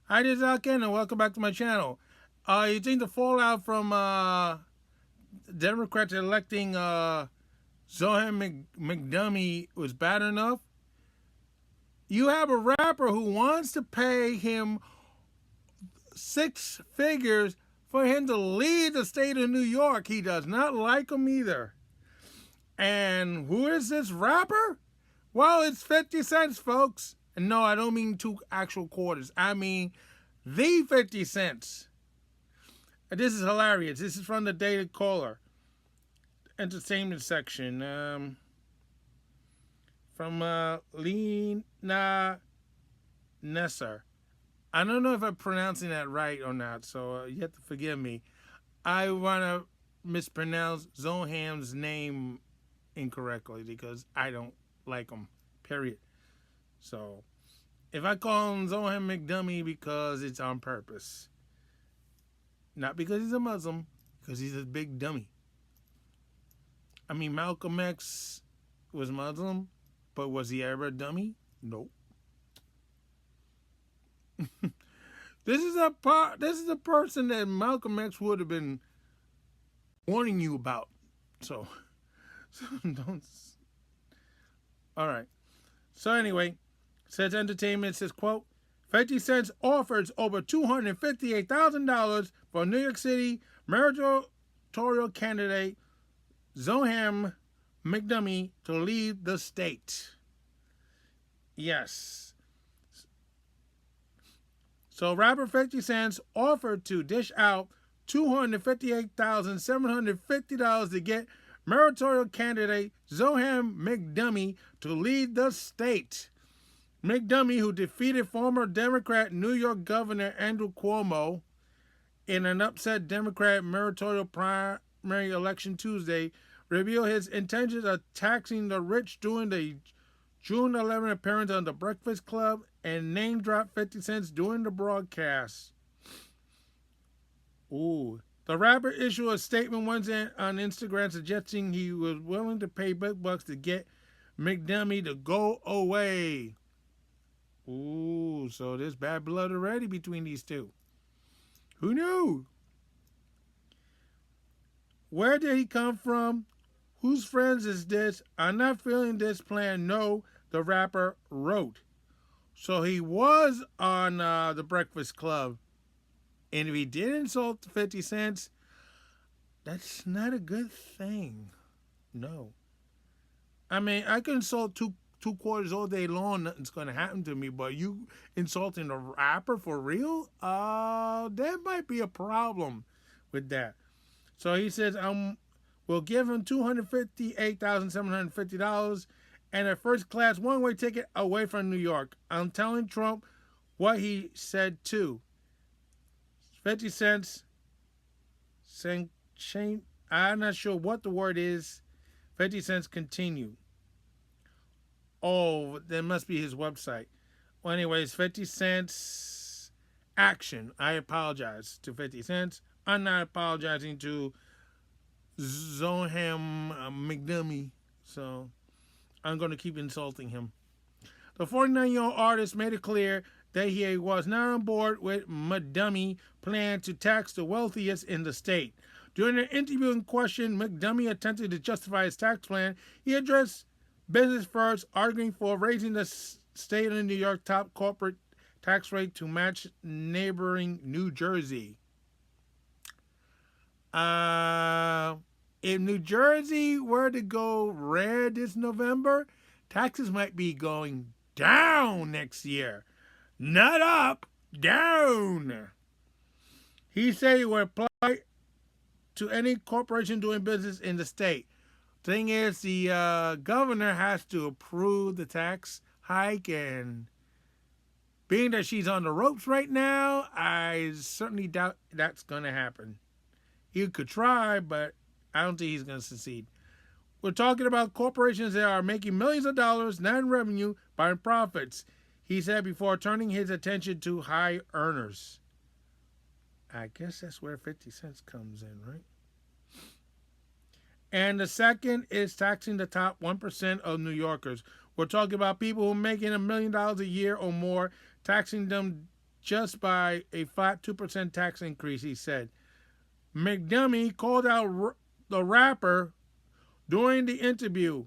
Hi, this is Ken, and welcome back to my channel. You think the fallout from Democrats electing Zohar McDummy was bad enough? You have a rapper who wants to pay him six figures for him to lead the state of New York. He does not like him either. And who is this rapper? Well, it's 50 cents, folks. And no, I don't mean two actual quarters. I mean the 50 cents. This is hilarious. This is from the Daily Caller entertainment section. From Lena Nesser. I don't know if I'm pronouncing that right or not, so you have to forgive me. I want to mispronounce Zoham's name incorrectly because I don't like him, period. So if I call him Zohar McDummy because it's on purpose. Not because he's a Muslim, because he's a big dummy. I mean, Malcolm X was Muslim, but was he ever a dummy? Nope. This is a person that Malcolm X would have been warning you about. So don't. All right. So anyway, says entertainment says quote 50 Cent offers over $258,000 for New York City mayoral candidate Zohar McDummy to lead the state. Yes. So rapper 50 Cent offered to dish out $258,750 to get mayoral candidate Zohar McDummy to lead the state. McDummy, who defeated former Democrat New York Governor Andrew Cuomo in an upset Democrat mayoral primary election Tuesday, revealed his intentions of taxing the rich during the June 11 appearance on The Breakfast Club and name-dropped 50 Cent during the broadcast. Ooh. The rapper issued a statement Wednesday on Instagram suggesting he was willing to pay big bucks to get McDummy to go away. Ooh, so there's bad blood already between these two. Who knew? Where did he come from? Whose friends is this? I'm not feeling this plan. No, the rapper wrote. So he was on The Breakfast Club. And if he did insult 50 Cent, that's not a good thing. No. I mean, I can insult two quarters all day long. Nothing's going to happen to me. But you insulting a rapper for real? There might be a problem with that. So he says, we'll give him $258,750 and a first-class one-way ticket away from New York. I'm telling Trump what he said, too. 50 Cent, I'm not sure what the word is. 50 Cent continue. Oh, that must be his website. Well, anyways, 50 Cent's action. I apologize to 50 Cent. I'm not apologizing to Zohar McDummy. So I'm going to keep insulting him. The 49-year-old artist made it clear that he was not on board with McDummy's plan to tax the wealthiest in the state. During an interview in question, McDummy attempted to justify his tax plan. He addressed business first, arguing for raising the state of New York top corporate tax rate to match neighboring New Jersey. If New Jersey were to go red this November, taxes might be going down next year. Not up, down. He said he would apply to any corporation doing business in the state. Thing is, the governor has to approve the tax hike, and being that she's on the ropes right now, I certainly doubt that's going to happen. He could try, but I don't think he's going to succeed. We're talking about corporations that are making millions of dollars, not in revenue, but in profits, he said before turning his attention to high earners. I guess that's where 50 Cent comes in, right? And the second is taxing the top 1% of New Yorkers. We're talking about people who are making $1 million a year or more, taxing them just by a flat 2% tax increase, he said. McDummy called out the rapper during the interview.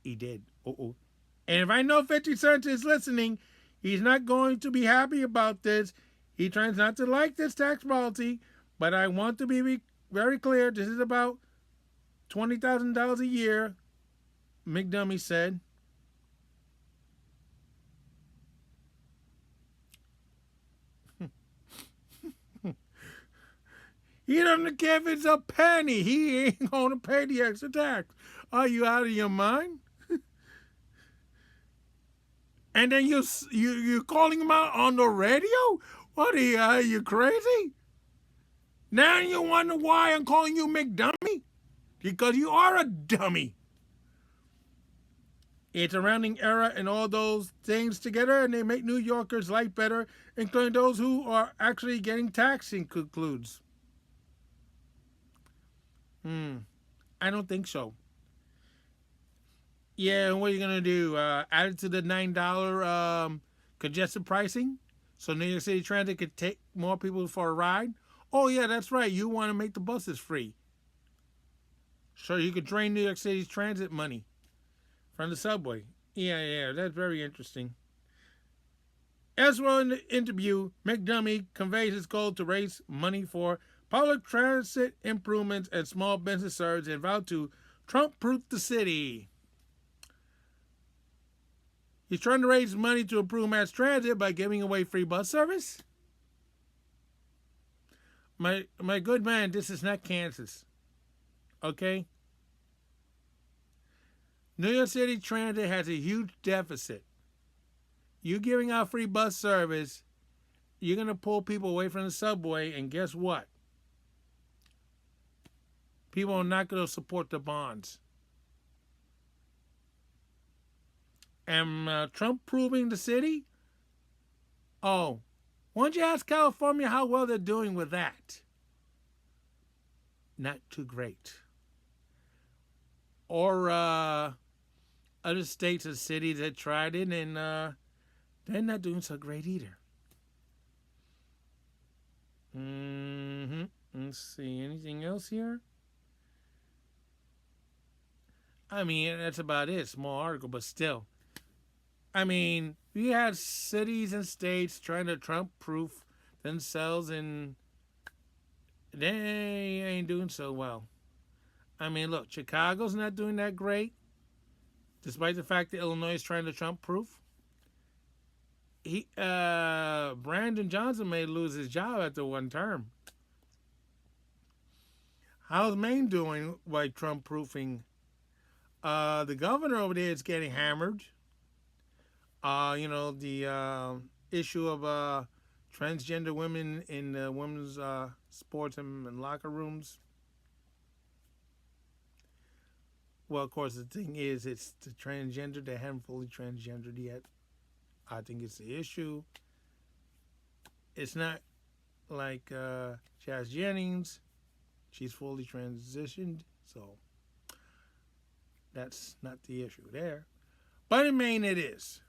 He did. Uh-oh. And if I know 50 Cent is listening, he's not going to be happy about this. He tries not to like this tax policy, but I want to be very clear. This is about $20,000 a year, McDummy said. He doesn't care if it's a penny. He ain't going to pay the extra tax. Are you out of your mind? And then you're calling him out on the radio? What are you crazy? Now you wonder why I'm calling you McDummy? Because you are a dummy. It's a rounding error and all those things together, and they make New Yorkers' life better, including those who are actually getting taxed, he concludes. I don't think so. Yeah, what are you going to do? Add it to the $9 congested pricing? So New York City Transit could take more people for a ride? Oh, yeah, that's right. You want to make the buses free. So you could drain New York City's transit money from the subway. Yeah, that's very interesting. As well in the interview, McDummy conveys his goal to raise money for public transit improvements and small business services and vowed to Trump-proof the city. He's trying to raise money to improve mass transit by giving away free bus service? My good man, this is not Kansas. Okay? New York City Transit has a huge deficit. You giving out free bus service, you're going to pull people away from the subway, and guess what? People are not going to support the bonds. And Trump proving the city? Oh, why don't you ask California how well they're doing with that? Not too great. Or other states or cities that tried it, and they're not doing so great either. Let's see, anything else here? I mean, that's about it. Small article, but still. I mean, we had cities and states trying to Trump-proof themselves, and they ain't doing so well. I mean, look, Chicago's not doing that great, despite the fact that Illinois is trying to Trump-proof. Brandon Johnson may lose his job after one term. How's Maine doing by Trump-proofing? The governor over there is getting hammered. The issue of transgender women in women's sports and locker rooms. Well, of course, the thing is, it's the transgender. They haven't fully transgendered yet. I think it's the issue. It's not like Jazz Jennings. She's fully transitioned, so that's not the issue there. But in Maine, it is.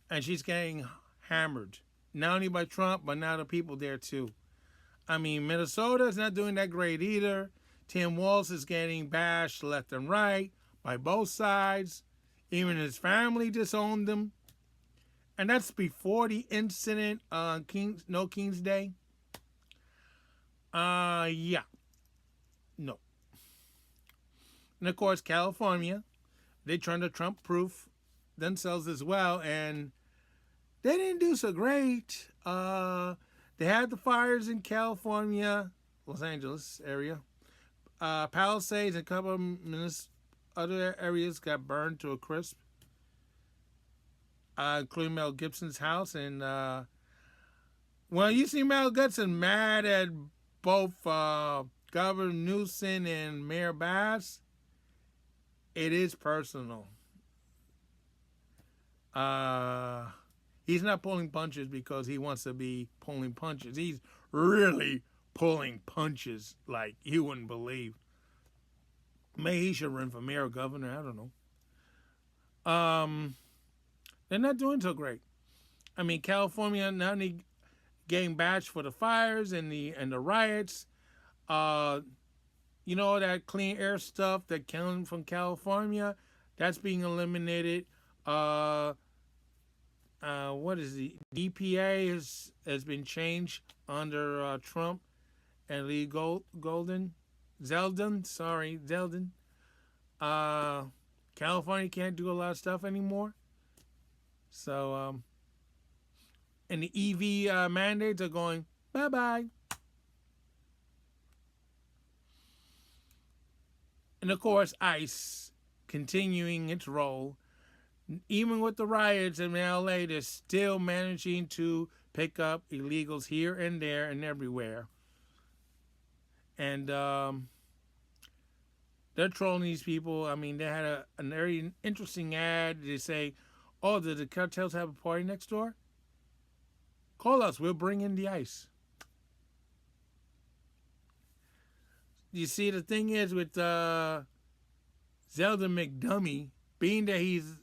And she's getting hammered. Not only by Trump, but now the people there, too. I mean, Minnesota's not doing that great either. Tim Walz is getting bashed left and right by both sides. Even his family disowned him. And that's before the incident on King's Day. Yeah. No. And of course, California, they trying to Trump-proof themselves as well, and they didn't do so great. They had the fires in California, Los Angeles area. Palisades and a couple of other areas got burned to a crisp, including Mel Gibson's house. And, well, you see Mel Gibson mad at both Governor Newsom and Mayor Bass. It is personal. He's not pulling punches because he wants to be pulling punches. He's really pulling punches like you wouldn't believe. Maybe he should run for mayor or governor. I don't know. They're not doing so great. I mean, California not only getting bashed for the fires and the riots. Uh, you know, that clean air stuff that came from California, that's being eliminated. Uh, what is the EPA has been changed under Trump and Lee Golden, Zeldin. Sorry, Zeldin. Uh, California can't do a lot of stuff anymore. So, and the EV mandates are going bye bye. And of course, ICE continuing its role. Even with the riots in LA, they're still managing to pick up illegals here and there and everywhere. And they're trolling these people. I mean, they had a very interesting ad. They say, oh, did the cartels have a party next door? Call us. We'll bring in the ICE. You see, the thing is with Zohar McDummy, being that he's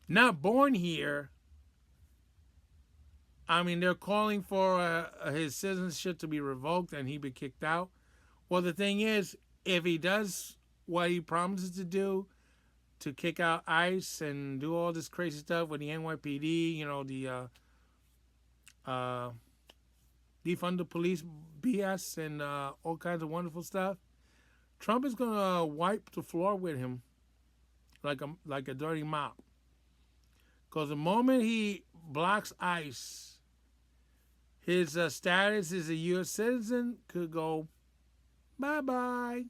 not born here, I mean, they're calling for his citizenship to be revoked and he be kicked out. Well, the thing is, if he does what he promises to do, to kick out ICE and do all this crazy stuff with the NYPD, you know, the defund the police BS and all kinds of wonderful stuff, Trump is gonna wipe the floor with him like a dirty mop. Because the moment he blocks ICE, his status as a U.S. citizen could go bye-bye,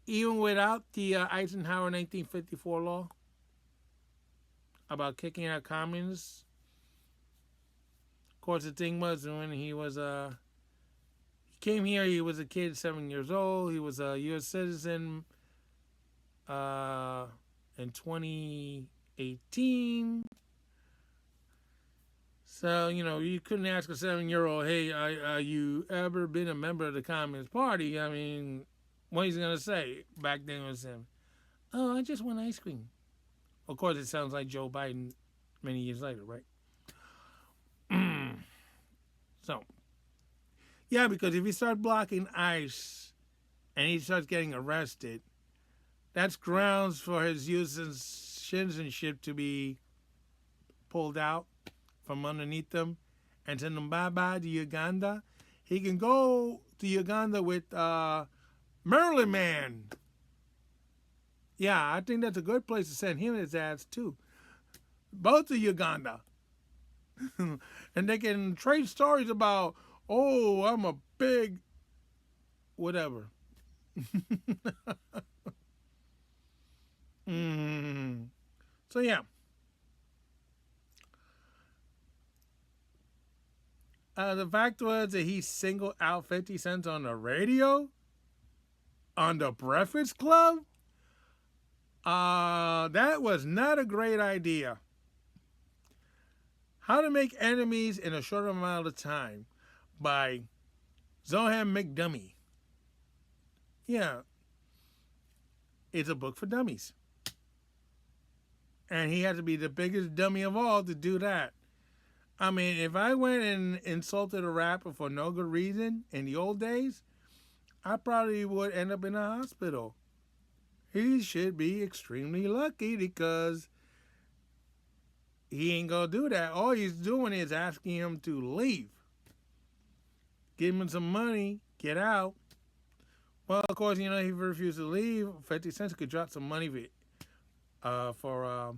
even without the Eisenhower 1954 law about kicking out communists. Of course, the thing was when he was he came here, he was a kid, 7 years old. He was a U.S. citizen in 2018. So, you know, you couldn't ask a 7-year-old, hey, you ever been a member of the Communist Party? I mean, what he's going to say back then was him, oh, I just want ice cream. Of course, it sounds like Joe Biden many years later, right? So, yeah, because if you start blocking ICE and he starts getting arrested, that's grounds for his U.S. citizenship to be pulled out from underneath them and send him bye-bye to Uganda. He can go to Uganda with Merlin Man. Yeah, I think that's a good place to send him his ass too. Both to Uganda. And they can trade stories about, oh, I'm a big whatever. So yeah. The fact was that he singled out 50 Cent on the radio, on the Breakfast Club. That was not a great idea. How to Make Enemies in a Short Amount of Time by Zohar McDummy. Yeah. It's a book for dummies. And he had to be the biggest dummy of all to do that. I mean, if I went and insulted a rapper for no good reason in the old days, I probably would end up in a hospital. He should be extremely lucky because he ain't gonna do that. All he's doing is asking him to leave. Give him some money, get out. Well, of course, you know, if he refused to leave, 50 Cent could drop some money for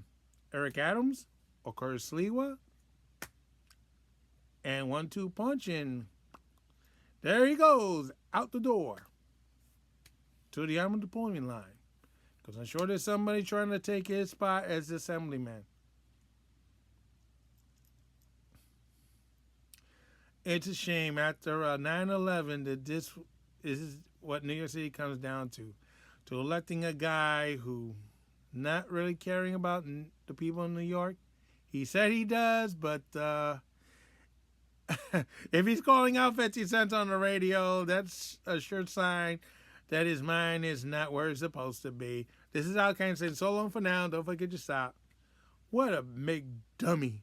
Eric Adams or Curtis Sliwa. And 1-2 punch, and there he goes, out the door to the armed deployment line. Because I'm sure there's somebody trying to take his spot as assemblyman. It's a shame after 9/11 that this is what New York City comes down to electing a guy who not really caring about the people in New York. He said he does, but if he's calling out 50 Cent on the radio, that's a sure sign that his mind is not where it's supposed to be. This is Al Kane saying so long for now. Don't forget to stop. What a big dummy.